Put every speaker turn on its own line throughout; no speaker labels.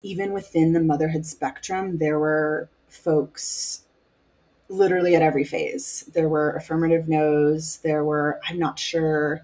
even within the motherhood spectrum, there were folks literally at every phase. There were affirmative no's, there were, I'm not sure,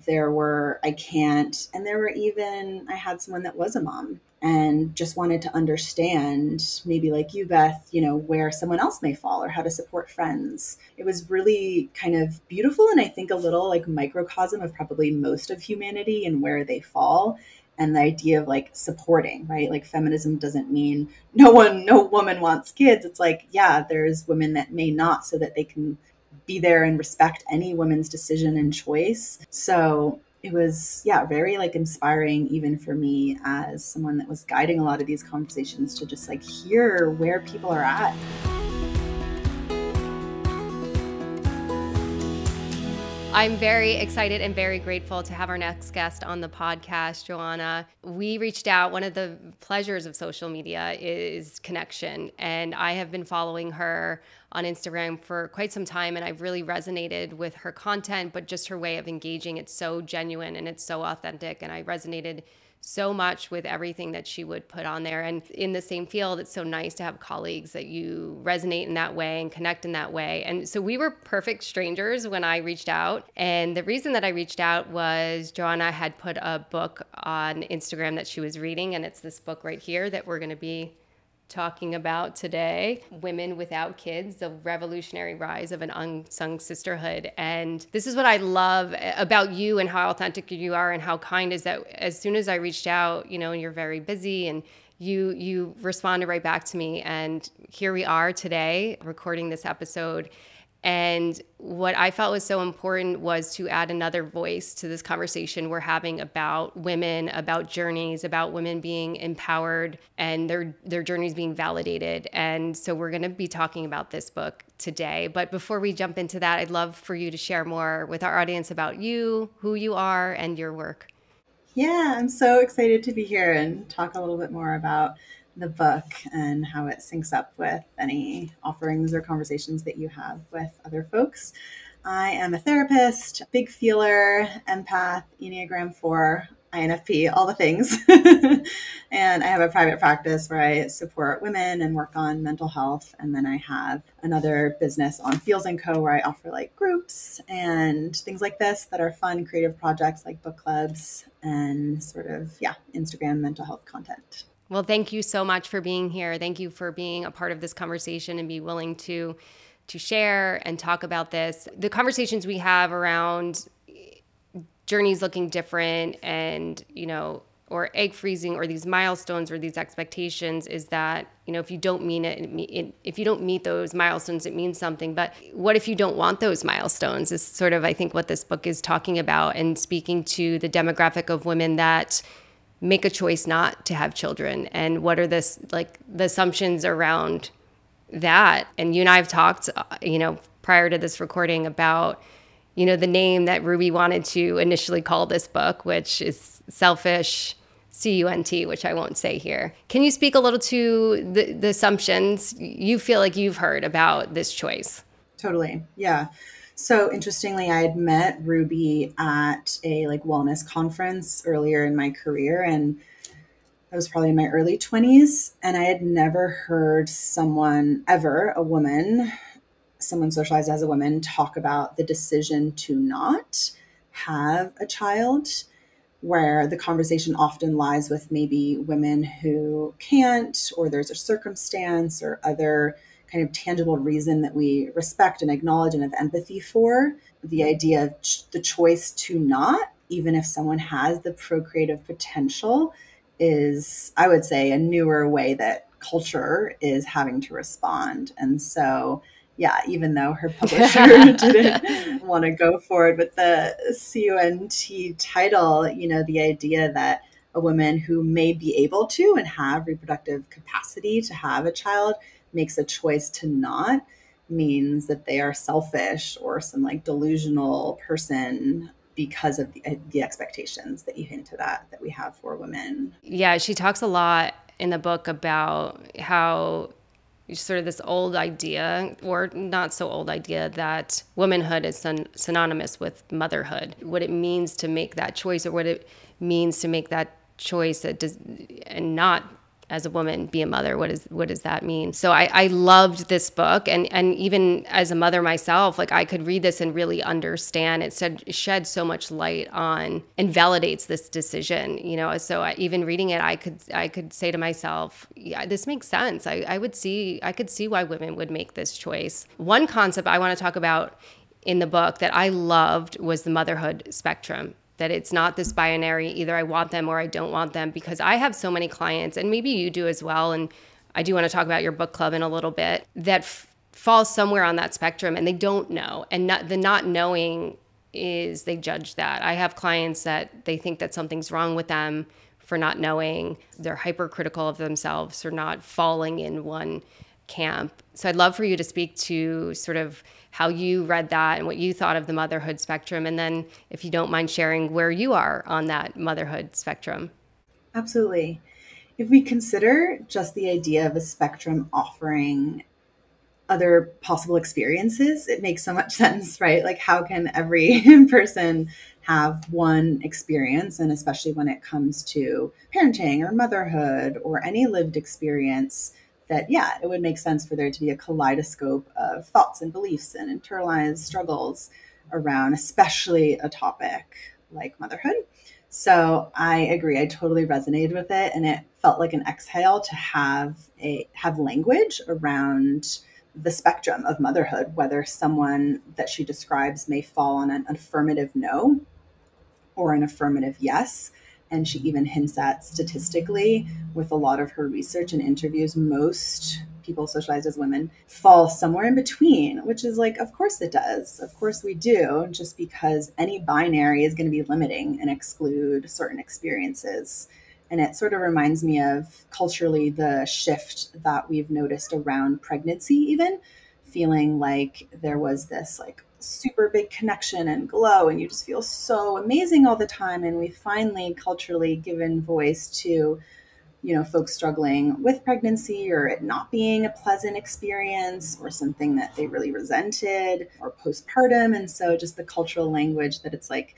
there were, I can't, and there were even, I had someone that was a mom and just wanted to understand, maybe like you, Beth, where someone else may fall or how to support friends. It was really kind of beautiful, and I think a little like microcosm of probably most of humanity and where they fall. And the idea of like supporting, right? Like feminism doesn't mean no woman wants kids. It's like, yeah, there's women that may not, so that they can be there and respect any woman's decision and choice. So it was, yeah, very like inspiring even for me as someone that was guiding a lot of these conversations to just like hear where people are at.
I'm very excited and very grateful to have our next guest on the podcast, Joanna. We reached out. One of the pleasures of social media is connection. And I have been following her on Instagram for quite some time, and I've really resonated with her content, but just her way of engaging. It's so genuine and it's so authentic. And I resonated so much with everything that she would put on there. And in the same field, it's so nice to have colleagues that you resonate in that way and connect in that way. And so we were perfect strangers when I reached out. And the reason that I reached out was Joanna had put a book on Instagram that she was reading. And it's this book right here that we're going to be talking about today, Women Without Kids, The Revolutionary Rise of an Unsung Sisterhood. And this is what I love about you and how authentic you are and how kind is that as soon as I reached out, and you're very busy and you responded right back to me. And here we are today recording this episode. And what I felt was so important was to add another voice to this conversation we're having about women, about journeys, about women being empowered and their journeys being validated. And so we're going to be talking about this book today. But before we jump into that, I'd love for you to share more with our audience about you, who you are, and your work.
Yeah, I'm so excited to be here and talk a little bit more about the book and how it syncs up with any offerings or conversations that you have with other folks. I am a therapist, big feeler, empath, Enneagram 4, INFP, all the things. And I have a private practice where I support women and work on mental health. And then I have another business on Feels & Co. where I offer like groups and things like this that are fun, creative projects like book clubs and sort of, Instagram mental health content.
Well, thank you so much for being here. Thank you for being a part of this conversation and be willing to share and talk about this. The conversations we have around journeys looking different and, or egg freezing or these milestones or these expectations is that, if you don't mean it, if you don't meet those milestones, it means something. But what if you don't want those milestones is sort of, I think, what this book is talking about and speaking to the demographic of women that make a choice not to have children, and what are the assumptions around that. And you and I have talked, prior to this recording about, the name that Ruby wanted to initially call this book, which is Selfish, CUNT, which I won't say here. Can you speak a little to the assumptions you feel like you've heard about this choice?
Totally. Yeah. So interestingly, I had met Ruby at a wellness conference earlier in my career, and I was probably in my early 20s, and I had never heard someone ever, a woman, someone socialized as a woman, talk about the decision to not have a child, where the conversation often lies with maybe women who can't, or there's a circumstance or other kind of tangible reason that we respect and acknowledge and have empathy for. The idea of the choice to not, even if someone has the procreative potential, is, I would say, a newer way that culture is having to respond. And so, yeah, even though her publisher didn't want to go forward with the CUNT title, the idea that a woman who may be able to and have reproductive capacity to have a child makes a choice to not means that they are selfish or some delusional person because of the expectations that you hinted at that we have for women.
Yeah, she talks a lot in the book about how sort of this old idea, or not so old idea, that womanhood is synonymous with motherhood. What it means to make that choice, or what it means to make that choice and not as a woman, be a mother? What does that mean? So I loved this book, and even as a mother myself, like I could read this and really understand. It shed so much light on and validates this decision, you know. So even reading it, I could say to myself, yeah, this makes sense. I could see why women would make this choice. One concept I want to talk about in the book that I loved was the motherhood spectrum, that it's not this binary, either I want them or I don't want them, because I have so many clients, and maybe you do as well, and I do want to talk about your book club in a little bit, that fall somewhere on that spectrum and they don't know. And the not knowing is they judge that. I have clients that they think that something's wrong with them for not knowing. They're hypercritical of themselves or not falling in one camp. So I'd love for you to speak to sort of how you read that and what you thought of the motherhood spectrum. And then if you don't mind sharing where you are on that motherhood spectrum.
Absolutely. If we consider just the idea of a spectrum offering other possible experiences, it makes so much sense, right? Like, how can every person have one experience? And especially when it comes to parenting or motherhood or any lived experience, that, yeah, it would make sense for there to be a kaleidoscope of thoughts and beliefs and internalized struggles around, especially a topic like motherhood. So I agree. I totally resonated with it. And it felt like an exhale to have language around the spectrum of motherhood, whether someone that she describes may fall on an affirmative no or an affirmative yes. And she even hints at, statistically, with a lot of her research and interviews, most people socialized as women fall somewhere in between, which is like, of course it does. Of course we do, just because any binary is going to be limiting and exclude certain experiences. And it sort of reminds me of culturally the shift that we've noticed around pregnancy, even feeling like there was this like super big connection and glow, and you just feel so amazing all the time. And we finally culturally given voice to, you know, folks struggling with pregnancy or it not being a pleasant experience or something that they really resented, or postpartum. And so just the cultural language that it's like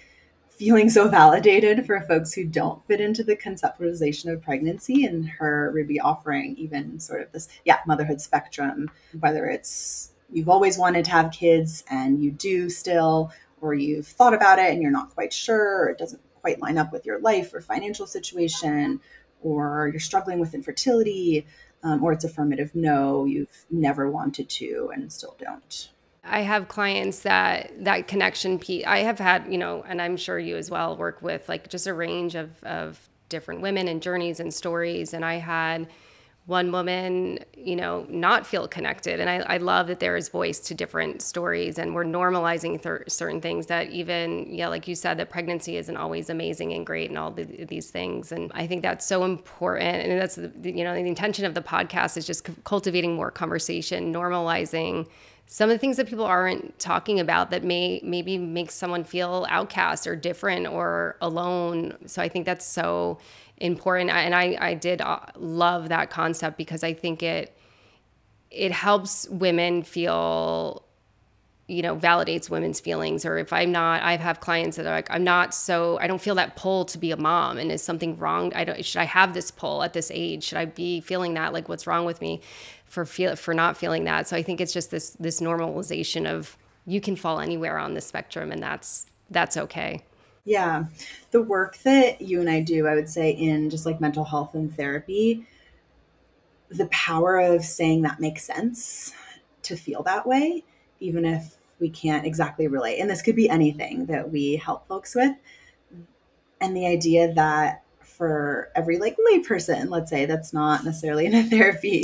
feeling so validated for folks who don't fit into the conceptualization of pregnancy, and her Ruby offering even sort of this, motherhood spectrum, whether it's you've always wanted to have kids and you do still, or you've thought about it and you're not quite sure, or it doesn't quite line up with your life or financial situation, or you're struggling with infertility, or it's affirmative no, you've never wanted to and still don't.
I have clients that connection piece. I have had, you know, and I'm sure you as well, work with like just a range of different women and journeys and stories. And I had one woman, you know, not feel connected. And I love that there is voice to different stories, and we're normalizing certain things that even, like you said, that pregnancy isn't always amazing and great and all these things. And I think that's so important. And that's, the intention of the podcast is just cultivating more conversation, normalizing some of the things that people aren't talking about that maybe make someone feel outcast or different or alone. So I think that's so important. And I did love that concept, because I think it helps women feel, validates women's feelings. Or if I'm not, I have clients that are like, I don't feel that pull to be a mom. And is something wrong? Should I have this pull at this age? Should I be feeling that? Like, what's wrong with me for not feeling that? So I think it's just this normalization of you can fall anywhere on the spectrum, and that's okay.
Yeah. The work that you and I do, I would say, in just like mental health and therapy, the power of saying that makes sense to feel that way, even if we can't exactly relate. And this could be anything that we help folks with. And the idea that for every like lay person, let's say, that's not necessarily in a therapy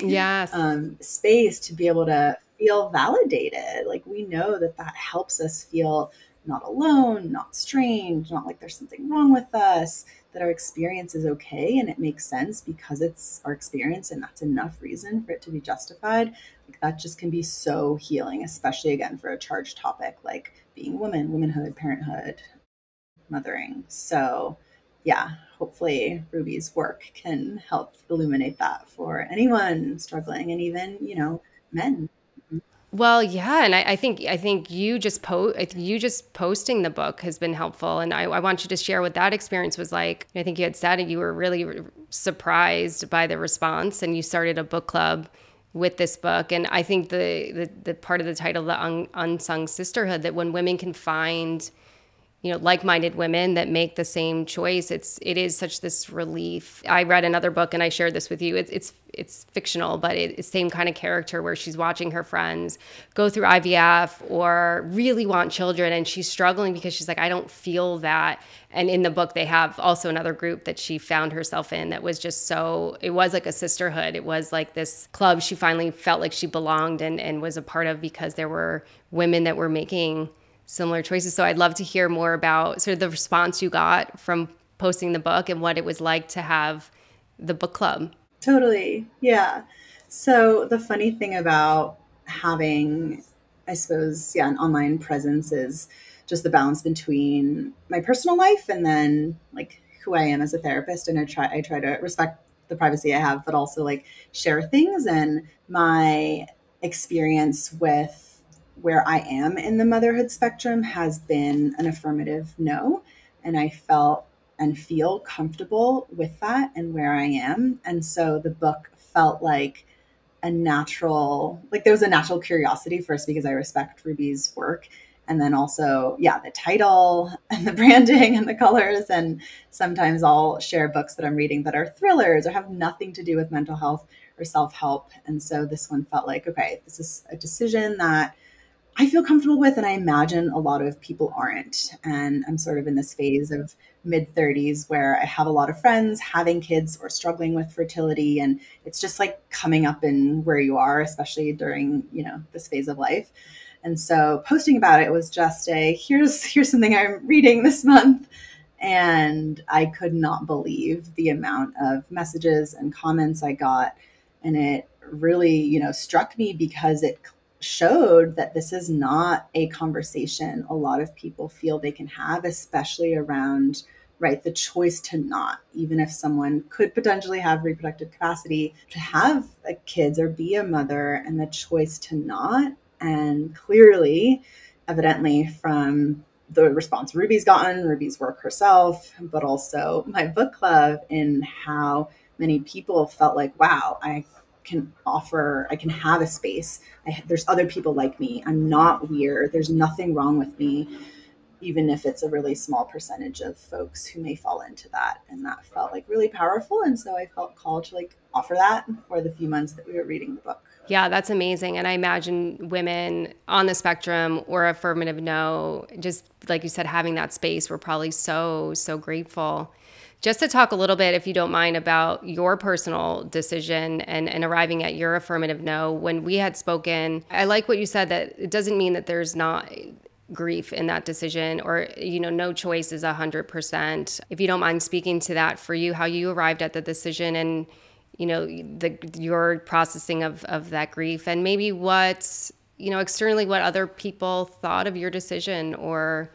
space, to be able to feel validated. Like, we know that helps us feel not alone, not strange, not like there's something wrong with us, that our experience is okay and it makes sense because it's our experience, and that's enough reason for it to be justified. Like, that just can be so healing, especially again for a charged topic like being a woman, womanhood, parenthood, mothering. So yeah, hopefully Ruby's work can help illuminate that for anyone struggling, and even, men.
Well, yeah, and I think you just posting the book has been helpful, and I want you to share what that experience was like. I think you had said you were really surprised by the response, and you started a book club with this book. And I think the part of the title, the Unsung Sisterhood, that when women can find like-minded women that make the same choice, it is such this relief. I read another book, and I shared this with you. It's fictional, but it's same kind of character where she's watching her friends go through IVF or really want children, and she's struggling because she's like, I don't feel that. And in the book, they have also another group that she found herself in that was just it was like a sisterhood. It was like this club she finally felt like she belonged and was a part of, because there were women that were making similar choices. So I'd love to hear more about sort of the response you got from posting the book and what it was like to have the book club.
Totally. Yeah. So the funny thing about having, I suppose, an online presence is just the balance between my personal life and then like who I am as a therapist. And I try to respect the privacy I have, but also like share things. And my experience with where I am in the motherhood spectrum has been an affirmative no. And I felt and feel comfortable with that and where I am. And so the book felt like there was a natural curiosity first because I respect Ruby's work. And then also, the title and the branding and the colors. And sometimes I'll share books that I'm reading that are thrillers or have nothing to do with mental health or self-help. And so this one felt like, okay, this is a decision that I feel comfortable with, and I imagine a lot of people aren't. And I'm sort of in this phase of mid 30s where I have a lot of friends having kids or struggling with fertility, and it's just like coming up in where you are, especially during, this phase of life. And so posting about it was just here's something I'm reading this month. And I could not believe the amount of messages and comments I got. And it really, struck me because it showed that this is not a conversation a lot of people feel they can have, especially around, right, the choice to not, even if someone could potentially have reproductive capacity to have kids or be a mother, and the choice to not. And clearly, evidently from the response Ruby's gotten, Ruby's work herself, but also my book club, in how many people felt like, wow, I can have a space. There's other people like me. I'm not weird. There's nothing wrong with me, even if it's a really small percentage of folks who may fall into that. And that felt like really powerful. And so I felt called to offer that for the few months that we were reading the book.
Yeah, that's amazing. And I imagine women on the spectrum or affirmative no, just like you said, having that space, we're probably so grateful. Just to talk a little bit, if you don't mind, about your personal decision and arriving at your affirmative no. When we had spoken, I like what you said, that it doesn't mean that there's not grief in that decision, or, no choice is 100%. If you don't mind speaking to that for you, how you arrived at the decision and, your processing of that grief, and maybe what, externally, what other people thought of your decision, or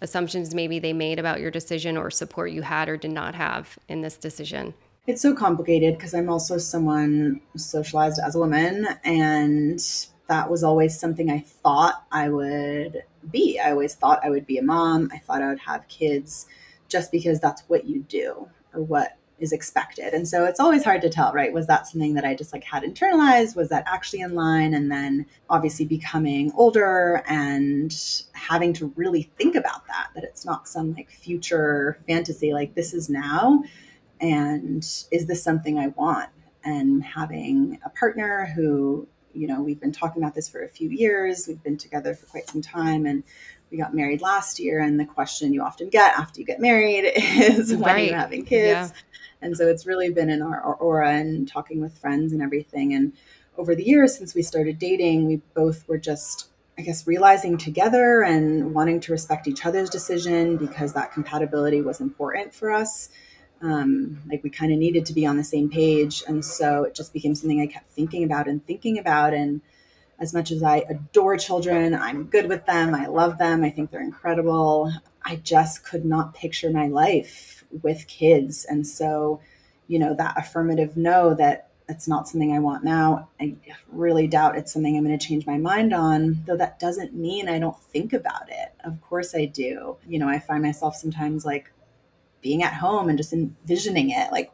assumptions maybe they made about your decision, or support you had or did not have in this decision.
It's so complicated because I'm also someone socialized as a woman, and that was always something I thought I would be. I always thought I would be a mom. I thought I would have kids just because that's what you do or what is expected. And so it's always hard to tell, right? Was that something that I just had internalized? Was that actually in line? And then obviously becoming older and having to really think about that it's not some future fantasy, this is now. And is this something I want? And having a partner who, we've been talking about this for a few years. We've been together for quite some time, and we got married last year. And the question you often get after you get married is, when are you having kids? Yeah. And so it's really been in our aura, and talking with friends and everything. And over the years since we started dating, we both were just, I guess, realizing together and wanting to respect each other's decision, because that compatibility was important for us. We kind of needed to be on the same page. And so it just became something I kept thinking about. And as much as I adore children, I'm good with them, I love them, I think they're incredible, I just could not picture my life with kids. And so, that affirmative no that It's not something I want now. I really doubt it's something I'm going to change my mind on, though that doesn't mean I don't think about it. Of course I do. I find myself sometimes like being at home and just envisioning it. Like,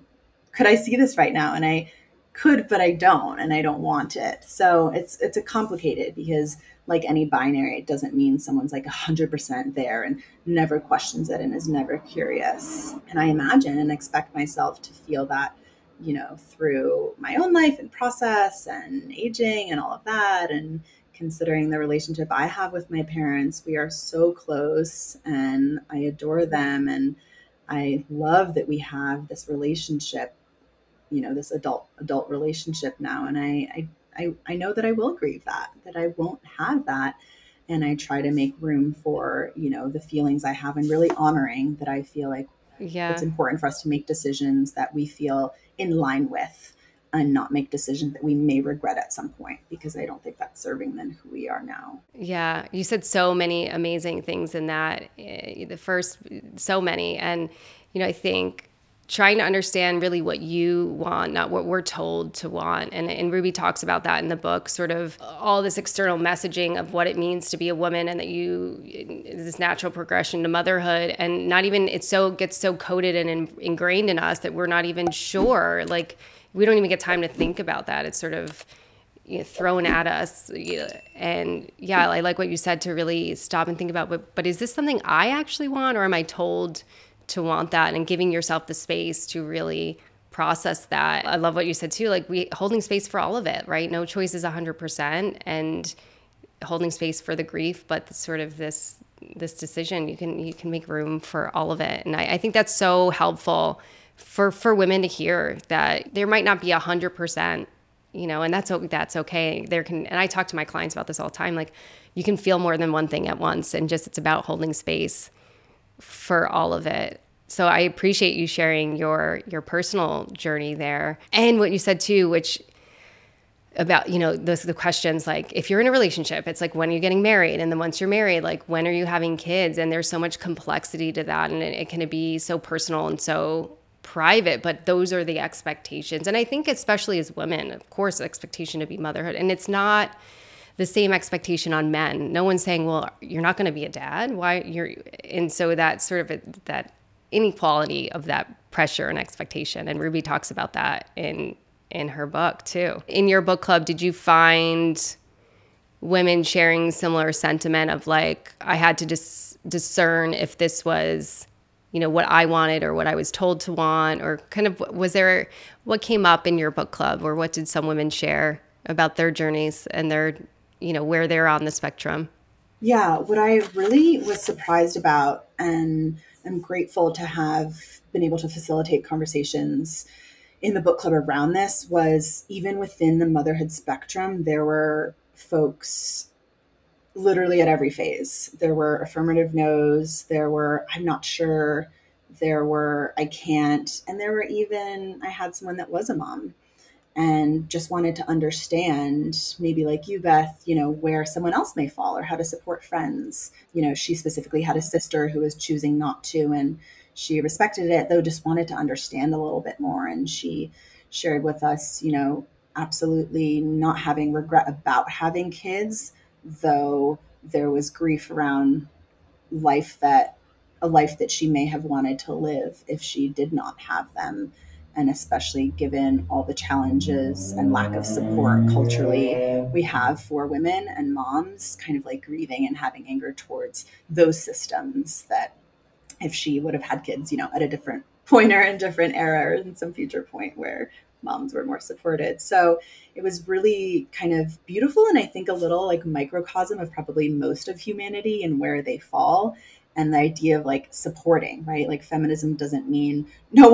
could I see this right now? And I could, but I don't, and I don't want it. So it's a complicated, because like any binary, it doesn't mean someone's like 100% there and never questions it and is never curious. And I imagine and expect myself to feel that, through my own life and process and aging and all of that. And considering the relationship I have with my parents, we are so close and I adore them. And I love that we have this relationship, this adult relationship now. And I know that I will grieve that I won't have that. And I try to make room for, the feelings I have, and really honoring that I feel like it's
Yeah.
important for us to make decisions that we feel in line with, and not make decisions that we may regret at some point, because I don't think that's serving then who we are now.
Yeah, you said so many amazing things in that. The first, so many. And, I think trying to understand really what you want, not what we're told to want. And Ruby talks about that in the book, sort of all this external messaging of what it means to be a woman, and that this natural progression to motherhood, and not even, gets so coded and ingrained in us that we're not even sure. Like, we don't even get time to think about that. It's sort of, thrown at us. And yeah, I like what you said, to really stop and think about, but is this something I actually want, or am I told to want that? And giving yourself the space to really process that. I love what you said too, like holding space for all of it, right? No choice is 100%, and holding space for the grief, but sort of this decision, you can make room for all of it. And I think that's so helpful for women to hear, that there might not be 100%, and that's okay. And I talk to my clients about this all the time. Like, you can feel more than one thing at once, and just, it's about holding space for all of it. So I appreciate you sharing your personal journey there, and what you said too, which about, the questions, like, if you're in a relationship, it's like, when are you getting married? And then once you're married, like, when are you having kids? And there's so much complexity to that, and it can be so personal and so private, but those are the expectations. And I think especially as women, of course, expectation to be motherhood, and it's not the same expectation on men. No one's saying, well, you're not going to be a dad. And so that sort of that inequality of that pressure and expectation. And Ruby talks about that in her book too. In your book club, did you find women sharing similar sentiment of like, I had to discern if this was, what I wanted or what I was told to want, or kind of, what came up in your book club, or what did some women share about their journeys and their, where they're on the spectrum?
Yeah, what I really was surprised about, and I'm grateful to have been able to facilitate conversations in the book club around this, was even within the motherhood spectrum, there were folks literally at every phase. There were affirmative no's, there were I'm not sure, there were I can't, and there were even, I had someone that was a mom and just wanted to understand, maybe like you, Beth, where someone else may fall, or how to support friends. She specifically had a sister who was choosing not to, and she respected it, though just wanted to understand a little bit more. And she shared with us, absolutely not having regret about having kids, though there was grief around a life that she may have wanted to live if she did not have them. And especially given all the challenges and lack of support culturally we have for women and moms, kind of like grieving and having anger towards those systems, that if she would have had kids, at a different point or in different era, or in some future point where moms were more supported. So it was really kind of beautiful, and I think a little like microcosm of probably most of humanity and where they fall. And the idea of like supporting, right? Like, feminism doesn't mean no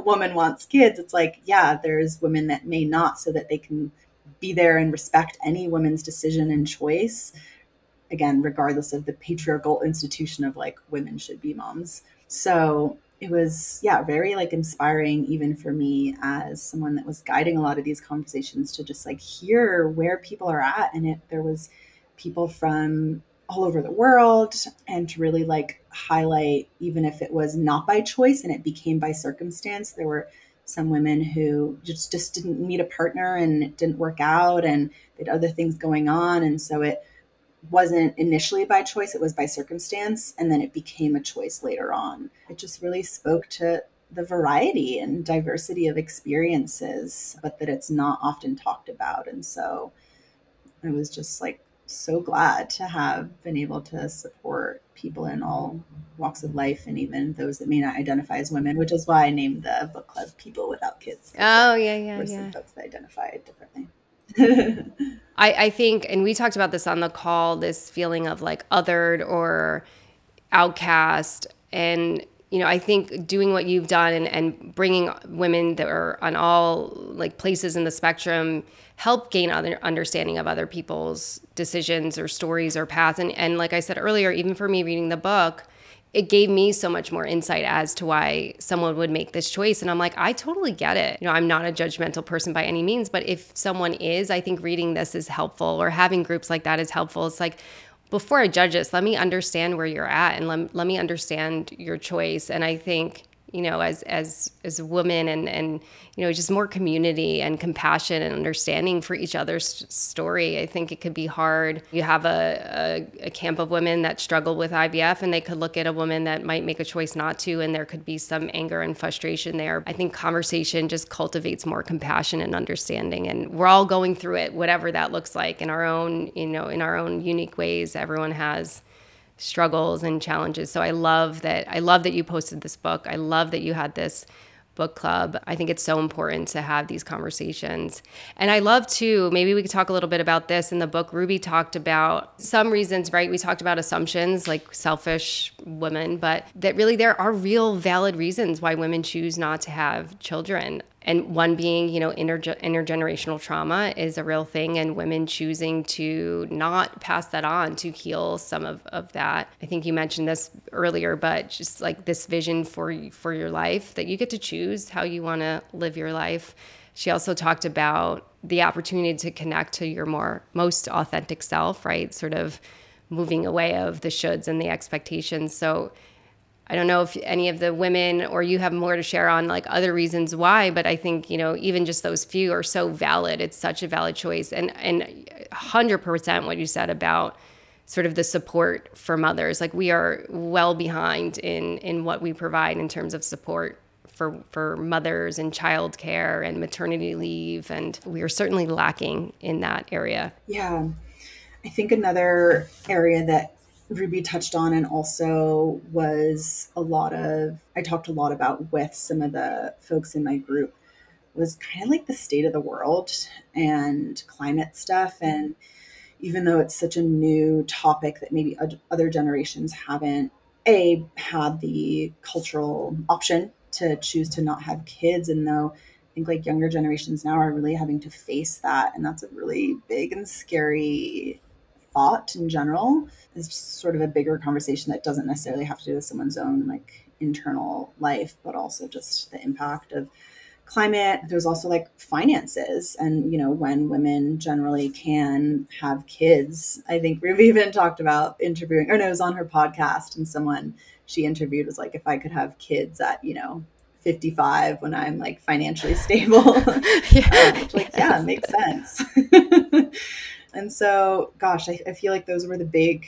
woman wants kids. It's like, yeah, there's women that may not, so that they can be there and respect any woman's decision and choice, again, regardless of the patriarchal institution of like women should be moms. So it was, yeah, very like inspiring, even for me as someone that was guiding a lot of these conversations, to just like hear where people are at. And there was people from all over the world, and to really like highlight, even if it was not by choice and it became by circumstance, there were some women who just didn't meet a partner and it didn't work out and they had other things going on. And so it wasn't initially by choice, it was by circumstance. And then it became a choice later on. It just really spoke to the variety and diversity of experiences, but that it's not often talked about. And so I was just like so glad to have been able to support people in all walks of life and even those that may not identify as women, which is why I named the book club People Without Kids.
Oh, yeah.
There's some folks that identify differently.
I think, and we talked about this on the call, this feeling of like othered or outcast. And, you know, I think doing what you've done and bringing women that are on all like places in the spectrum help gain other understanding of other people's decisions or stories or paths. And like I said earlier, even for me reading the book, it gave me so much more insight as to why someone would make this choice. And I'm like, I totally get it. You know, I'm not a judgmental person by any means, but if someone is, I think reading this is helpful, or having groups like that is helpful. It's like, before I judge this, let me understand where you're at and let me understand your choice. And I think, you know, as a woman and, you know, just more community and compassion and understanding for each other's story, I think it could be hard. You have a camp of women that struggle with IVF and they could look at a woman that might make a choice not to, and there could be some anger and frustration there. I think conversation just cultivates more compassion and understanding, and we're all going through it, whatever that looks like in our own, you know, in our own unique ways. Everyone has struggles and challenges. So I love that you posted this book. I love that you had this book club. I think it's so important to have these conversations. And I love too, maybe we could talk a little bit about this. In the book, Ruby talked about some reasons, right? We talked about assumptions, like selfish women, but that really there are real valid reasons why women choose not to have children. And one being, you know, intergenerational trauma is a real thing, and women choosing to not pass that on to heal some of that. I think you mentioned this earlier, but just like this vision for your life, that you get to choose how you want to live your life. She also talked about the opportunity to connect to your most authentic self, right? Sort of moving away of the shoulds and the expectations. So I don't know if any of the women or you have more to share on like other reasons why, but I think, you know, even just those few are so valid. It's such a valid choice. And 100% what you said about sort of the support for mothers, like we are well behind in what we provide in terms of support for mothers and childcare and maternity leave. And we are certainly lacking in that area.
Yeah. I think another area that Ruby touched on and also was I talked a lot about with some of the folks in my group was kind of like the state of the world and climate stuff. And even though it's such a new topic that maybe other generations haven't had the cultural option to choose to not have kids. And though I think like younger generations now are really having to face that. And that's a really big and scary thought in general. Is sort of a bigger conversation that doesn't necessarily have to do with someone's own like internal life, but also just the impact of climate. There's also like finances and, you know, when women generally can have kids. I think Ruby even talked about interviewing, or no, it was on her podcast, and someone she interviewed was like, if I could have kids at, you know, 55 when I'm like financially stable, yeah, makes sense. And so, gosh, I feel like those were the big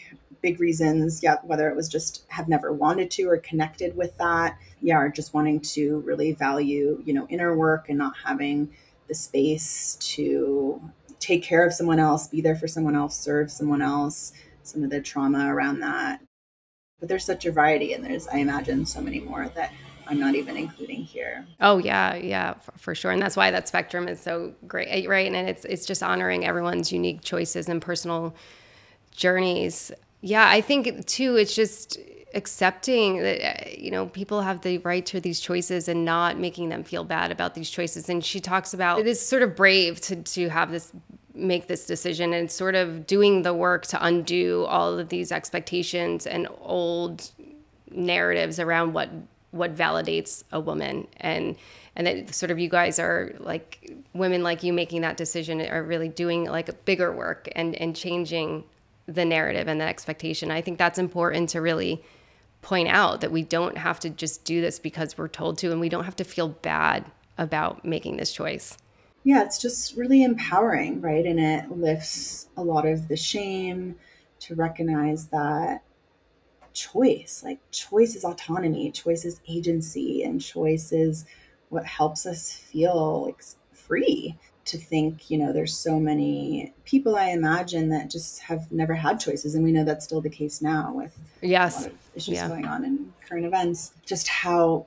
reasons. Yeah, whether it was just have never wanted to or connected with that. Yeah, or just wanting to really value, you know, inner work and not having the space to take care of someone else, be there for someone else, serve someone else, some of the trauma around that. But there's such a variety, and there's, I imagine, so many more that I'm not even including here.
Oh yeah, for sure. And that's why that spectrum is so great, right? And it's just honoring everyone's unique choices and personal journeys. Yeah, I think too, it's just accepting that, you know, people have the right to these choices and not making them feel bad about these choices. And she talks about it is sort of brave to have make this decision, and sort of doing the work to undo all of these expectations and old narratives around what validates a woman, and that sort of you guys are like women like you making that decision are really doing like a bigger work and changing the narrative and the expectation. I think that's important to really point out, that we don't have to just do this because we're told to, and we don't have to feel bad about making this choice.
Yeah, it's just really empowering, right? And it lifts a lot of the shame to recognize that choice is autonomy, choice is agency, and choice is what helps us feel like free. To think, there's so many people, I imagine, that just have never had choices, and we know that's still the case now with a lot
Yes.
of issues
Yeah.
going on in current events, just how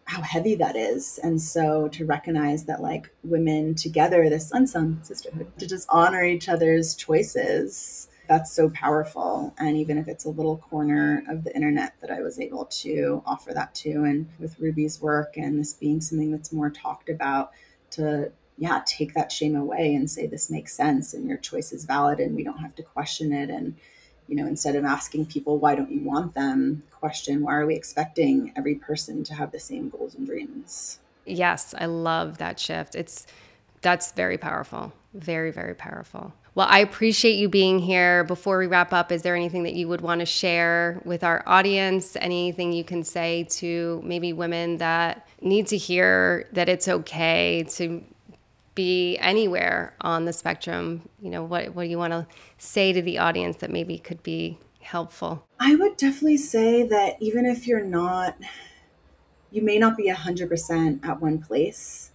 heavy that is. And so to recognize that, like, women together, this unsung sisterhood, to just honor each other's choices, that's so powerful. And even if it's a little corner of the internet that I was able to offer that to, and with Ruby's work and this being something that's more talked about, to take that shame away and say, this makes sense and your choice is valid and we don't have to question it. And instead of asking people, why don't you want them, question, why are we expecting every person to have the same goals and dreams?
Yes, I love that shift. That's very powerful. Very, very powerful. Well, I appreciate you being here. Before we wrap up, is there anything that you would want to share with our audience? Anything you can say to maybe women that need to hear that it's okay to be anywhere on the spectrum? What do you want to say to the audience that maybe could be helpful?
I would definitely say that even if you may not be 100% at one place,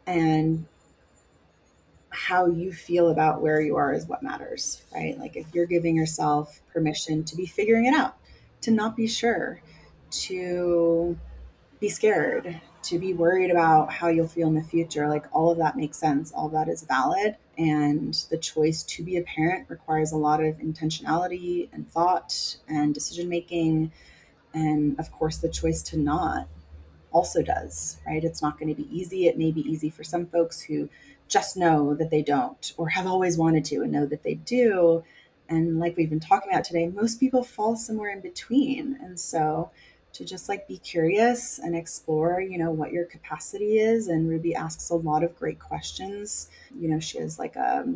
and how you feel about where you are is what matters, right? Like, if you're giving yourself permission to be figuring it out, to not be sure, to be scared, to be worried about how you'll feel in the future, like, all of that makes sense. All of that is valid. And the choice to be a parent requires a lot of intentionality and thought and decision making. And of course, the choice to not also does, right? It's not going to be easy. It may be easy for some folks who just know that they don't, or have always wanted to and know that they do. And like we've been talking about today, most people fall somewhere in between. And so to just, like, be curious and explore, what your capacity is. And Ruby asks a lot of great questions. She has like a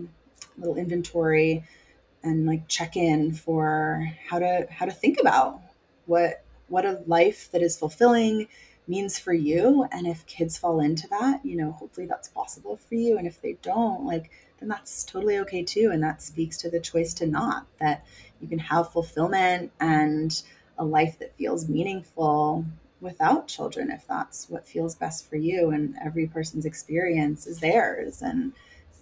little inventory and, like, check in for how to think about what a life that is fulfilling means for you. And if kids fall into that, hopefully that's possible for you. And if they don't, like, then that's totally okay too. And that speaks to the choice to not, that you can have fulfillment and a life that feels meaningful without children, if that's what feels best for you. And every person's experience is theirs. And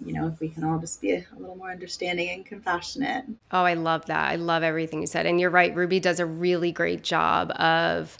if we can all just be a little more understanding and compassionate.
Oh, I love that. I love everything you said. And you're right. Ruby does a really great job of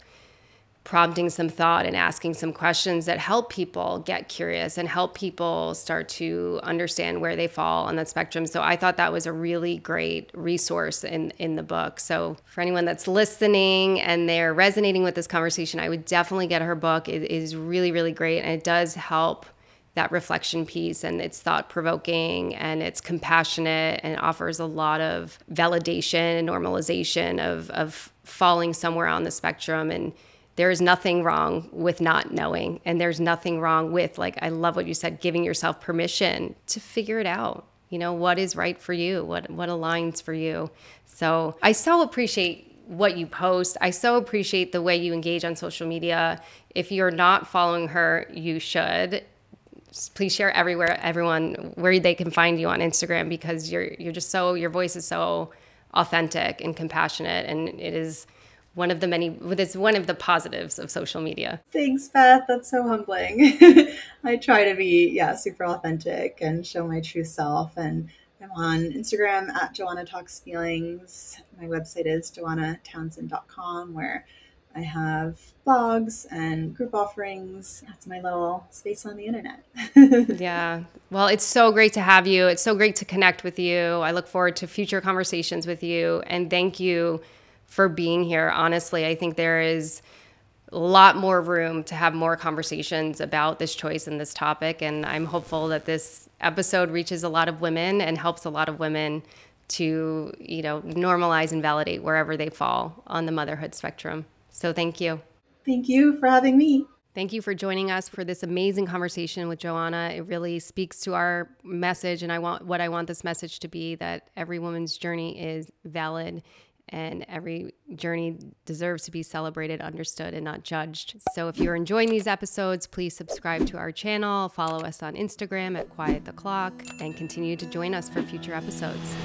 prompting some thought and asking some questions that help people get curious and help people start to understand where they fall on that spectrum. So I thought that was a really great resource in the book. So for anyone that's listening and they're resonating with this conversation, I would definitely get her book. It is really, really great. And it does help that reflection piece, and it's thought-provoking and it's compassionate and offers a lot of validation and normalization of falling somewhere on the spectrum. And there is nothing wrong with not knowing. And there's nothing wrong with, like, I love what you said, giving yourself permission to figure it out. What is right for you? What aligns for you? So I so appreciate what you post. I so appreciate the way you engage on social media. If you're not following her, you should. Please share everyone where they can find you on Instagram, because you're just your voice is so authentic and compassionate, and it is it's one of the positives of social media.
Thanks, Beth. That's so humbling. I try to be, super authentic and show my true self. And I'm on Instagram at Joanna Talks Feelings. My website is joannatownsend.com, where I have blogs and group offerings. That's my little space on the internet.
Yeah. Well, it's so great to have you. It's so great to connect with you. I look forward to future conversations with you. And thank you for being here. Honestly, I think there is a lot more room to have more conversations about this choice and this topic. And I'm hopeful that this episode reaches a lot of women and helps a lot of women to, normalize and validate wherever they fall on the motherhood spectrum. So thank you.
Thank you for having me.
Thank you for joining us for this amazing conversation with Joanna. It really speaks to our message, and I want this message to be, that every woman's journey is valid and every journey deserves to be celebrated, understood, and not judged. So if you're enjoying these episodes, please subscribe to our channel, follow us on Instagram at Quiet the Clock, and continue to join us for future episodes.